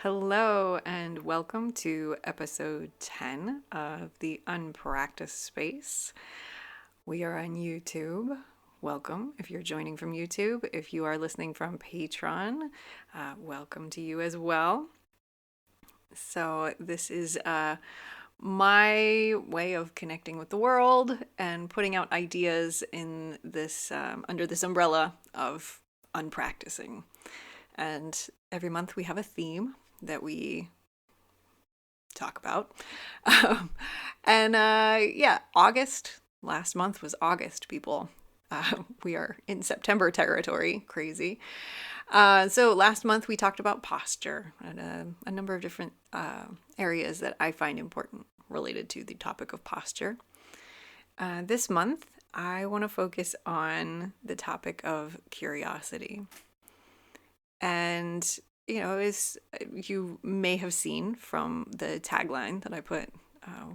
Hello, and welcome to episode 10 of the Unpractice space. We are on YouTube. Welcome if you're joining from YouTube. If you are listening from Patreon, welcome to you as well. So, this is my way of connecting with the world and putting out ideas in this under this umbrella of unpracticing. And every month we have a theme that we talk about. Last month was August, people. We are in September territory, crazy. So last month we talked about posture and a number of different areas that I find important related to the topic of posture. This month I want to focus on the topic of curiosity. And as you may have seen from the tagline that I put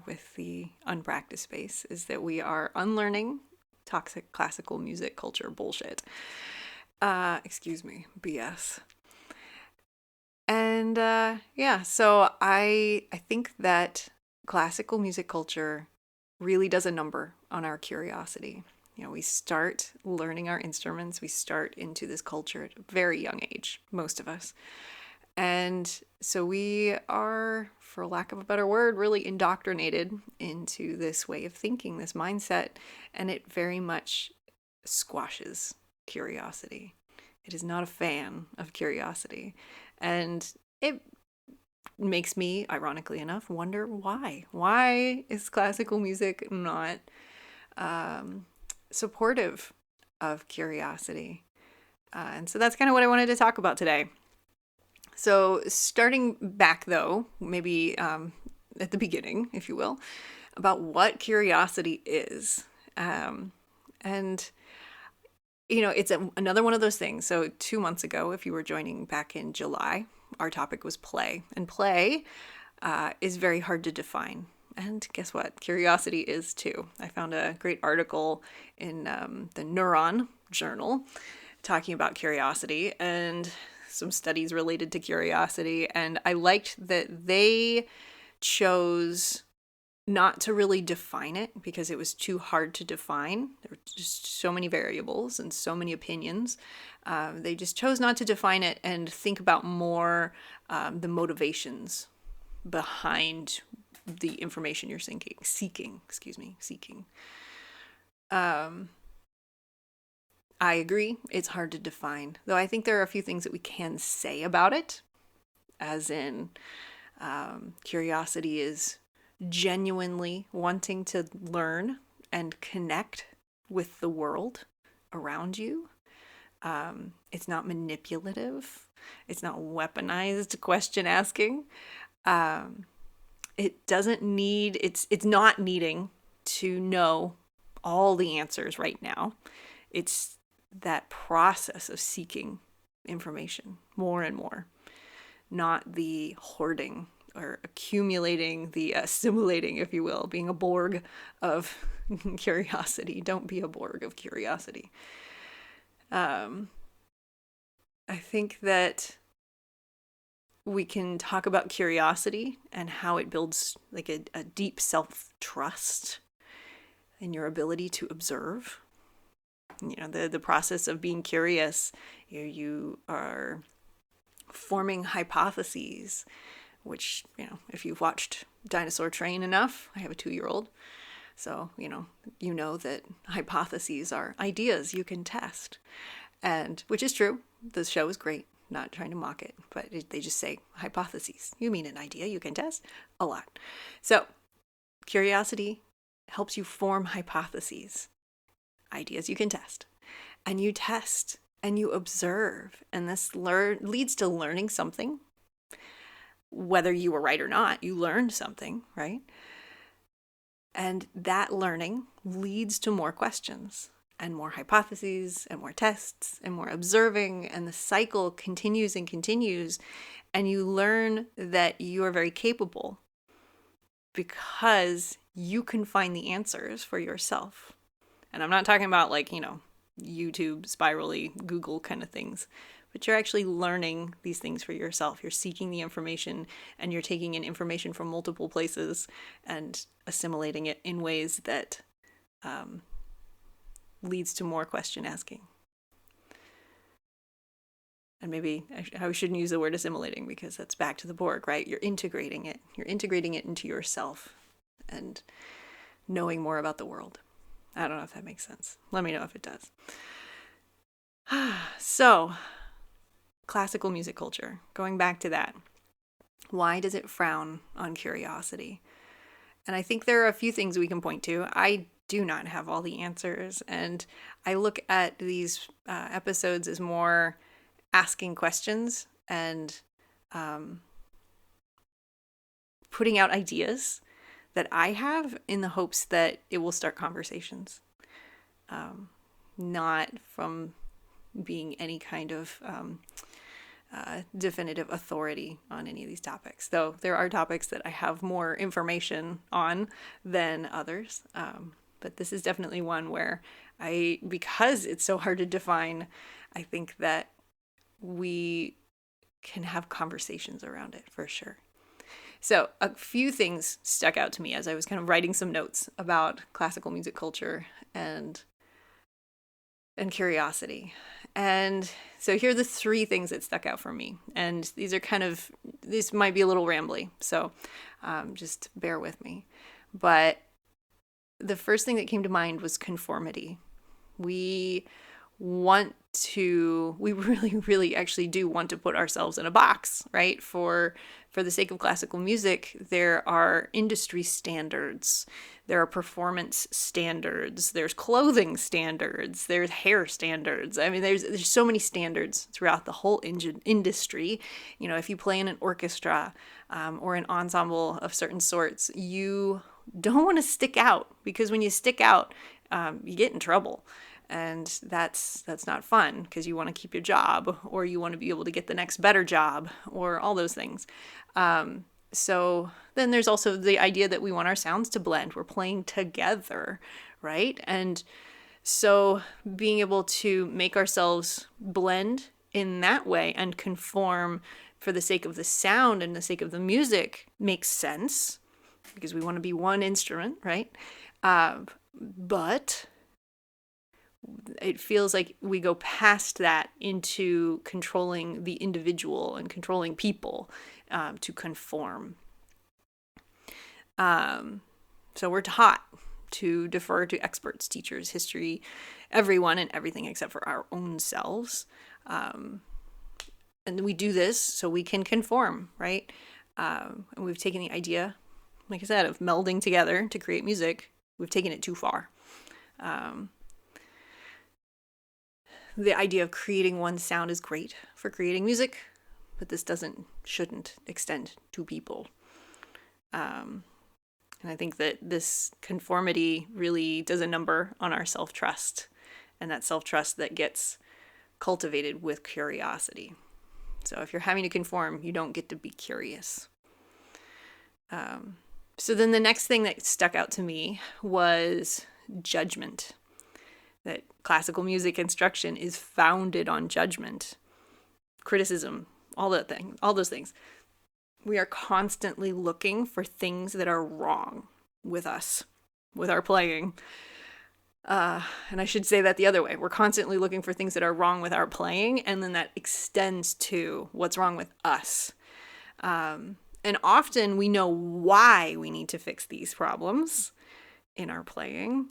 with the Unpractice space, is that we are unlearning toxic classical music culture bullshit. BS. And so I think that classical music culture really does a number on our curiosity. We start learning our instruments. We start into this culture at a very young age, most of us. And so we are, for lack of a better word, really indoctrinated into this way of thinking, this mindset, and it very much squashes curiosity. It is not a fan of curiosity. And it makes me, ironically enough, wonder why. Why is classical music not supportive of curiosity? And so that's kind of what I wanted to talk about today. So starting back though, maybe at the beginning, if you will, about what curiosity is. And it's another one of those things. So 2 months ago, if you were joining back in July, our topic was play. And play is very hard to define. And guess what? Curiosity is too. I found a great article in the Neuron Journal talking about curiosity and some studies related to curiosity. And I liked that they chose not to really define it because it was too hard to define. There were just so many variables and so many opinions. They just chose not to define it and think about more the motivations behind the information you're seeking. I agree, it's hard to define, though I think there are a few things that we can say about it, as in curiosity is genuinely wanting to learn and connect with the world around you. It's not manipulative. It's not weaponized question asking. It's not needing to know all the answers right now. It's that process of seeking information more and more, not the hoarding or accumulating, the assimilating, if you will, being a Borg of curiosity. Don't be a Borg of curiosity. I think that we can talk about curiosity and how it builds like a deep self-trust in your ability to observe. The process of being curious, you are forming hypotheses, which, if you've watched Dinosaur Train enough, I have a 2-year-old, so, you know that hypotheses are ideas you can test, and which is true. The show is great, not trying to mock it, but they just say hypotheses. You mean an idea you can test? A lot. So curiosity helps you form hypotheses, ideas you can test, and you test and you observe, and this leads to learning something. Whether you were right or not, you learned something, right? And that learning leads to more questions and more hypotheses and more tests and more observing, and the cycle continues and continues, and you learn that you are very capable because you can find the answers for yourself. And I'm not talking about YouTube spirally Google kind of things, but you're actually learning these things for yourself. You're seeking the information and you're taking in information from multiple places and assimilating it in ways that leads to more question asking. And maybe I shouldn't use the word assimilating because that's back to the Borg, right? You're integrating it. You're integrating it into yourself and knowing more about the world. I don't know if that makes sense. Let me know if it does. So, classical music culture, going back to that. Why does it frown on curiosity? And I think there are a few things we can point to. I do not have all the answers. And I look at these episodes as more asking questions and putting out ideas that I have in the hopes that it will start conversations, not from being any kind of definitive authority on any of these topics. Though there are topics that I have more information on than others. But this is definitely one where because it's so hard to define, I think that we can have conversations around it for sure. So a few things stuck out to me as I was kind of writing some notes about classical music culture and curiosity. And so here are the three things that stuck out for me. And these might be a little rambly, so just bear with me. But the first thing that came to mind was conformity. We really, really actually do want to put ourselves in a box, right? For the sake of classical music, there are industry standards, there are performance standards, there's clothing standards, there's hair standards. I mean, there's so many standards throughout the whole industry. You know, if you play in an orchestra or an ensemble of certain sorts, you don't want to stick out, because when you stick out, you get in trouble. And that's not fun, because you want to keep your job, or you want to be able to get the next better job, or all those things. So then there's also the idea that we want our sounds to blend. We're playing together, right? And so being able to make ourselves blend in that way and conform for the sake of the sound and the sake of the music makes sense, because we want to be one instrument, right? But it feels like we go past that into controlling the individual and controlling people to conform. So we're taught to defer to experts, teachers, history, everyone and everything except for our own selves. And we do this so we can conform, right? And we've taken the idea, like I said, of melding together to create music. We've taken it too far. The idea of creating one sound is great for creating music, but this shouldn't extend to people. And I think that this conformity really does a number on our self-trust, and that self-trust that gets cultivated with curiosity. So if you're having to conform, you don't get to be curious. So then the next thing that stuck out to me was judgment. That classical music instruction is founded on judgment, criticism, all those things. We are constantly looking for things that are wrong with us, with our playing. And I should say that the other way. We're constantly looking for things that are wrong with our playing, and then that extends to what's wrong with us. And often we know why we need to fix these problems in our playing.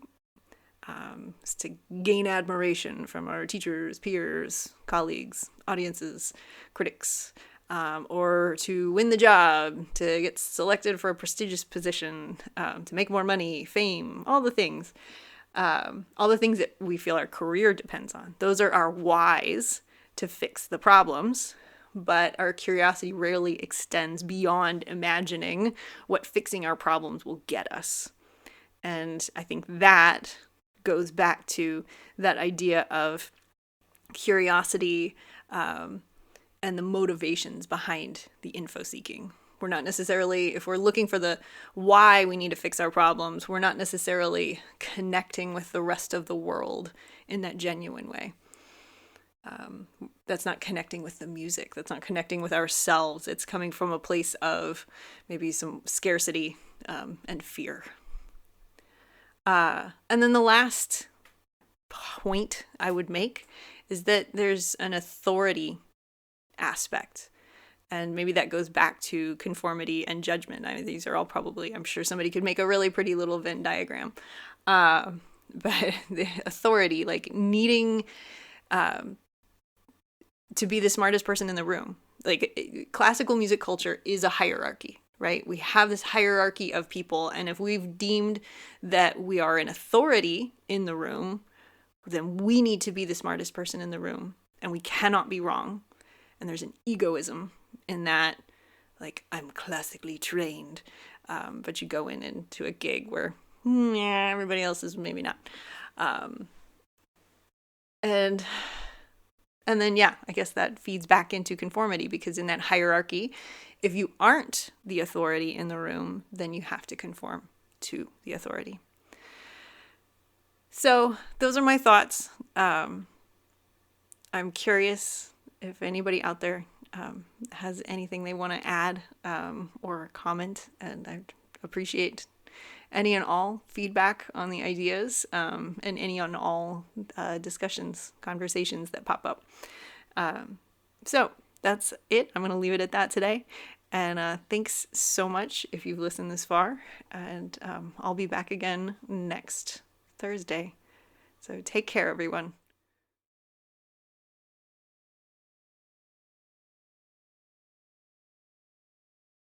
Is to gain admiration from our teachers, peers, colleagues, audiences, critics, or to win the job, to get selected for a prestigious position, to make more money, fame, all the things that we feel our career depends on. Those are our whys to fix the problems, but our curiosity rarely extends beyond imagining what fixing our problems will get us. And I think that goes back to that idea of curiosity and the motivations behind the info seeking. We're not necessarily, if we're looking for the why we need to fix our problems, we're not necessarily connecting with the rest of the world in that genuine way. That's not connecting with the music. That's not connecting with ourselves. It's coming from a place of maybe some scarcity and fear. And then the last point I would make is that there's an authority aspect. And maybe that goes back to conformity and judgment. I mean, these are all probably, I'm sure somebody could make a really pretty little Venn diagram. But the authority, like needing to be the smartest person in the room. Like classical music culture is a hierarchy, right? We have this hierarchy of people. And if we've deemed that we are an authority in the room, then we need to be the smartest person in the room. And we cannot be wrong. And there's an egoism in that, like, I'm classically trained. But you go into a gig where, yeah, everybody else is maybe not. And then, yeah, I guess that feeds back into conformity, because in that hierarchy, if you aren't the authority in the room, then you have to conform to the authority. So those are my thoughts. I'm curious if anybody out there has anything they want to add or comment, and I appreciate any and all feedback on the ideas and any and all discussions, conversations that pop up. So that's it. I'm going to leave it at that today. And thanks so much if you've listened this far. And I'll be back again next Thursday. So take care, everyone.